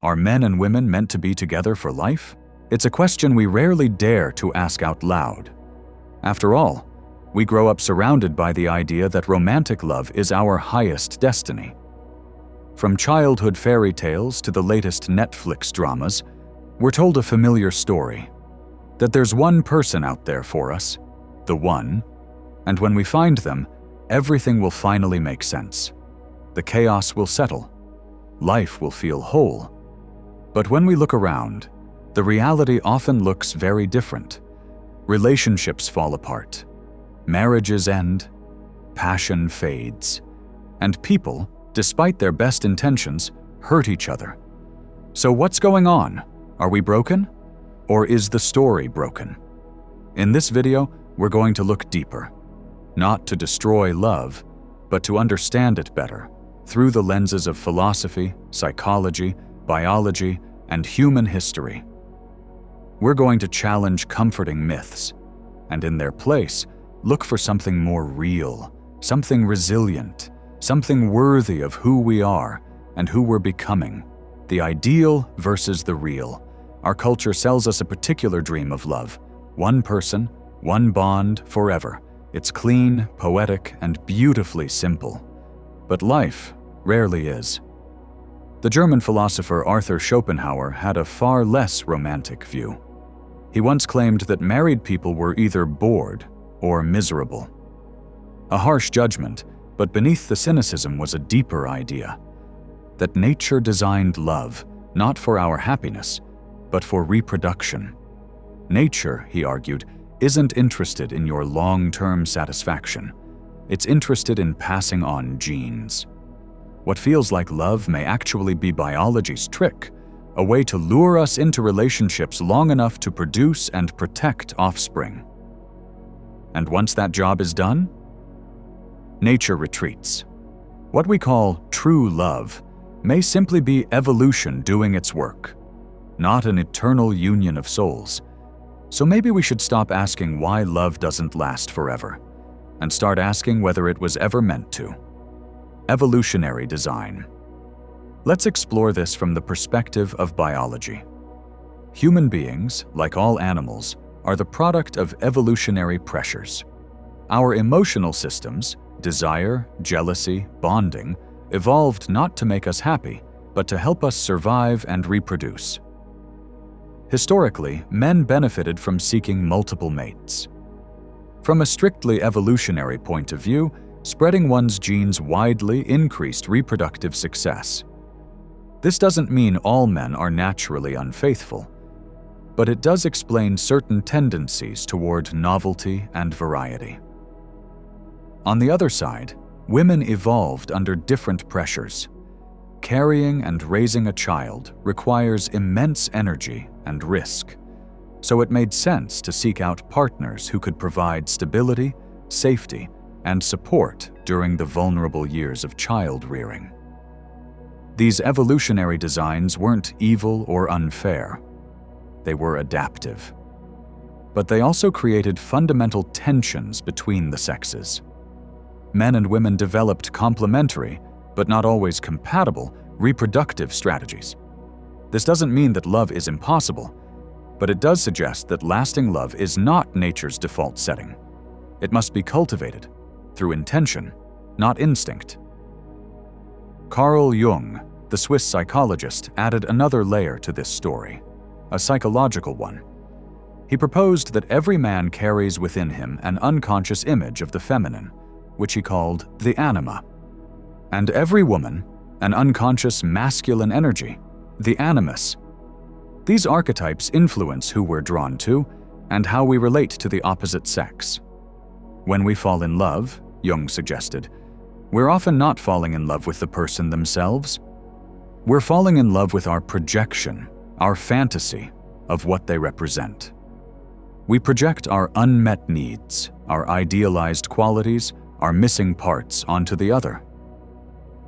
Are men and women meant to be together for life? It's a question we rarely dare to ask out loud. After all, we grow up surrounded by the idea that romantic love is our highest destiny. From childhood fairy tales to the latest Netflix dramas, we're told a familiar story, that there's one person out there for us, the one, and when we find them, everything will finally make sense. The chaos will settle. Life will feel whole. But when we look around, the reality often looks very different. Relationships fall apart. Marriages end. Passion fades. And people, despite their best intentions, hurt each other. So what's going on? Are we broken? Or is the story broken? In this video, we're going to look deeper. Not to destroy love, but to understand it better, through the lenses of philosophy, psychology, biology, and human history. We're going to challenge comforting myths, and in their place, look for something more real, something resilient, something worthy of who we are and who we're becoming. The ideal versus the real. Our culture sells us a particular dream of love. One person, one bond, forever. It's clean, poetic, and beautifully simple. But life rarely is. The German philosopher Arthur Schopenhauer had a far less romantic view. He once claimed that married people were either bored or miserable. A harsh judgment, but beneath the cynicism was a deeper idea. That nature designed love, not for our happiness, but for reproduction. Nature, he argued, isn't interested in your long-term satisfaction. It's interested in passing on genes. What feels like love may actually be biology's trick, a way to lure us into relationships long enough to produce and protect offspring. And once that job is done, nature retreats. What we call true love may simply be evolution doing its work, not an eternal union of souls. So maybe we should stop asking why love doesn't last forever, and start asking whether it was ever meant to. Evolutionary design. Let's explore this from the perspective of biology. Human beings, like all animals, are the product of evolutionary pressures. Our emotional systems, desire, jealousy, bonding, evolved not to make us happy, but to help us survive and reproduce. Historically, men benefited from seeking multiple mates. From a strictly evolutionary point of view, spreading one's genes widely increased reproductive success. This doesn't mean all men are naturally unfaithful, but it does explain certain tendencies toward novelty and variety. On the other side, women evolved under different pressures. Carrying and raising a child requires immense energy and risk, so it made sense to seek out partners who could provide stability, safety, and support during the vulnerable years of child rearing. These evolutionary designs weren't evil or unfair. They were adaptive. But they also created fundamental tensions between the sexes. Men and women developed complementary, but not always compatible, reproductive strategies. This doesn't mean that love is impossible, but it does suggest that lasting love is not nature's default setting. It must be cultivated through intention, not instinct. Carl Jung, the Swiss psychologist, added another layer to this story, a psychological one. He proposed that every man carries within him an unconscious image of the feminine, which he called the anima, and every woman an unconscious masculine energy, the animus. These archetypes influence who we're drawn to and how we relate to the opposite sex. When we fall in love, Jung suggested, we're often not falling in love with the person themselves. We're falling in love with our projection, our fantasy of what they represent. We project our unmet needs, our idealized qualities, our missing parts onto the other.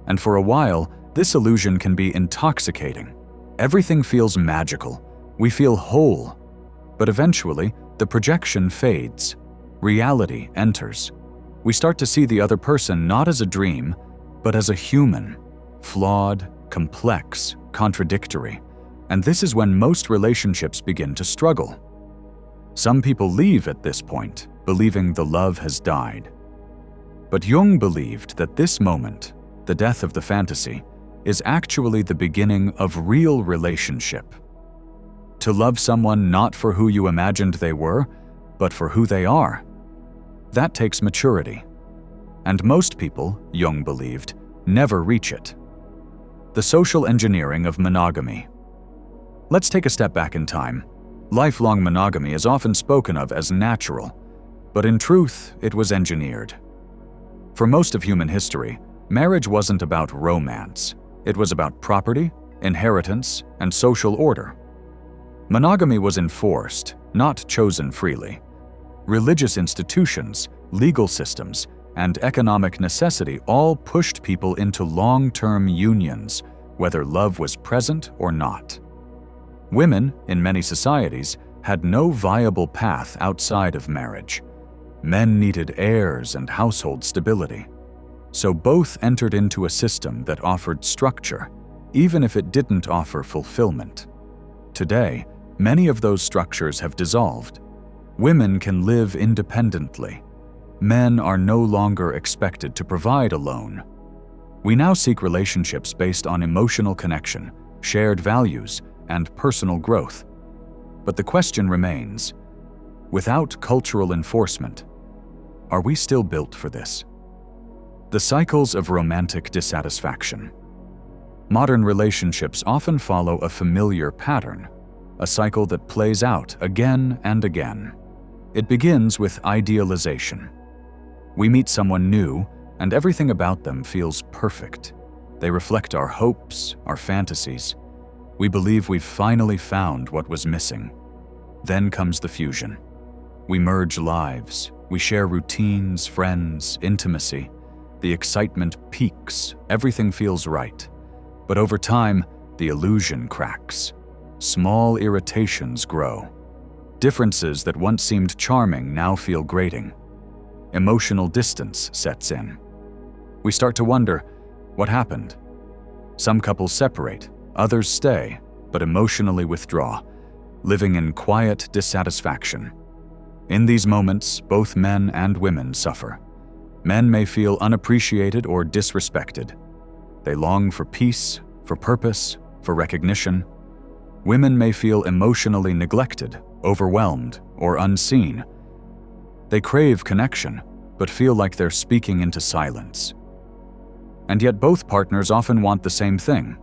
And for a while, this illusion can be intoxicating. Everything feels magical. We feel whole. But eventually, the projection fades. Reality enters. We start to see the other person not as a dream, but as a human, flawed, complex, contradictory, and this is when most relationships begin to struggle. Some people leave at this point, believing the love has died. But Jung believed that this moment, the death of the fantasy, is actually the beginning of real relationship. To love someone not for who you imagined they were, but for who they are. That takes maturity. And most people, Jung believed, never reach it. The social engineering of monogamy. Let's take a step back in time. Lifelong monogamy is often spoken of as natural, but in truth, it was engineered. For most of human history, marriage wasn't about romance. It was about property, inheritance, and social order. Monogamy was enforced, not chosen freely. Religious institutions, legal systems, and economic necessity all pushed people into long-term unions, whether love was present or not. Women, in many societies, had no viable path outside of marriage. Men needed heirs and household stability. So both entered into a system that offered structure, even if it didn't offer fulfillment. Today, many of those structures have dissolved. Women can live independently. Men are no longer expected to provide alone. We now seek relationships based on emotional connection, shared values, and personal growth. But the question remains, without cultural enforcement, are we still built for this? The cycles of romantic dissatisfaction. Modern relationships often follow a familiar pattern, a cycle that plays out again and again. It begins with idealization. We meet someone new, and everything about them feels perfect. They reflect our hopes, our fantasies. We believe we've finally found what was missing. Then comes the fusion. We merge lives. We share routines, friends, intimacy. The excitement peaks. Everything feels right. But over time, the illusion cracks. Small irritations grow. Differences that once seemed charming now feel grating. Emotional distance sets in. We start to wonder, what happened? Some couples separate, others stay, but emotionally withdraw, living in quiet dissatisfaction. In these moments, both men and women suffer. Men may feel unappreciated or disrespected. They long for peace, for purpose, for recognition. Women may feel emotionally neglected, overwhelmed, or unseen. They crave connection, but feel like they're speaking into silence. And yet both partners often want the same thing: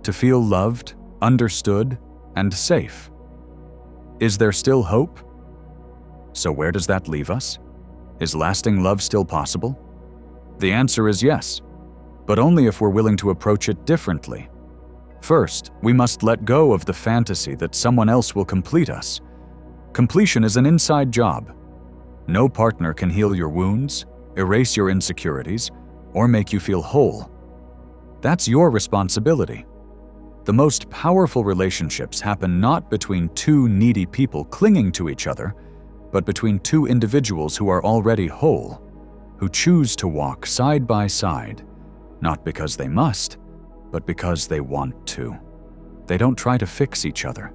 to feel loved, understood, and safe. Is there still hope? So where does that leave us? Is lasting love still possible? The answer is yes, but only if we're willing to approach it differently. First, we must let go of the fantasy that someone else will complete us. Completion is an inside job. No partner can heal your wounds, erase your insecurities, or make you feel whole. That's your responsibility. The most powerful relationships happen not between two needy people clinging to each other, but between two individuals who are already whole, who choose to walk side by side, not because they must, but because they want to. They don't try to fix each other.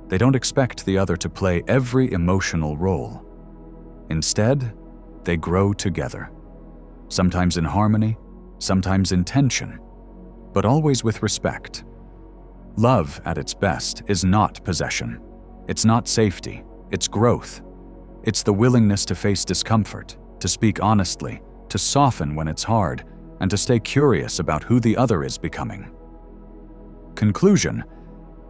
They don't expect the other to play every emotional role. Instead, they grow together, sometimes in harmony, sometimes in tension, but always with respect. Love, at its best, is not possession. It's not safety. It's growth. It's the willingness to face discomfort, to speak honestly, to soften when it's hard, and to stay curious about who the other is becoming. Conclusion.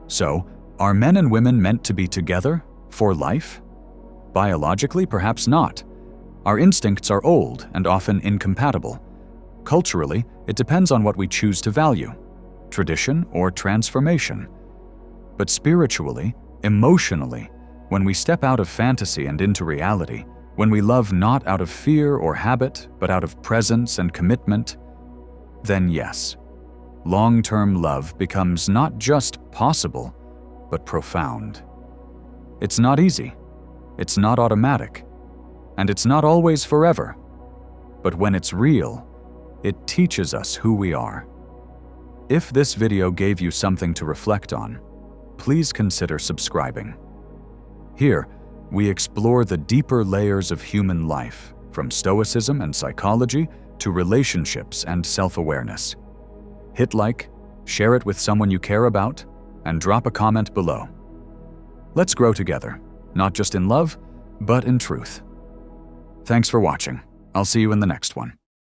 So, are men and women meant to be together for life? Biologically, perhaps not. Our instincts are old and often incompatible. Culturally, it depends on what we choose to value: tradition or transformation. But spiritually, emotionally, when we step out of fantasy and into reality, when we love not out of fear or habit, but out of presence and commitment, then yes, long-term love becomes not just possible, but profound. It's not easy, it's not automatic, and it's not always forever. But when it's real, it teaches us who we are. If this video gave you something to reflect on, please consider subscribing. Here, we explore the deeper layers of human life, from stoicism and psychology to relationships and self-awareness. Hit like, share it with someone you care about, and drop a comment below. Let's grow together, not just in love, but in truth. Thanks for watching. I'll see you in the next one.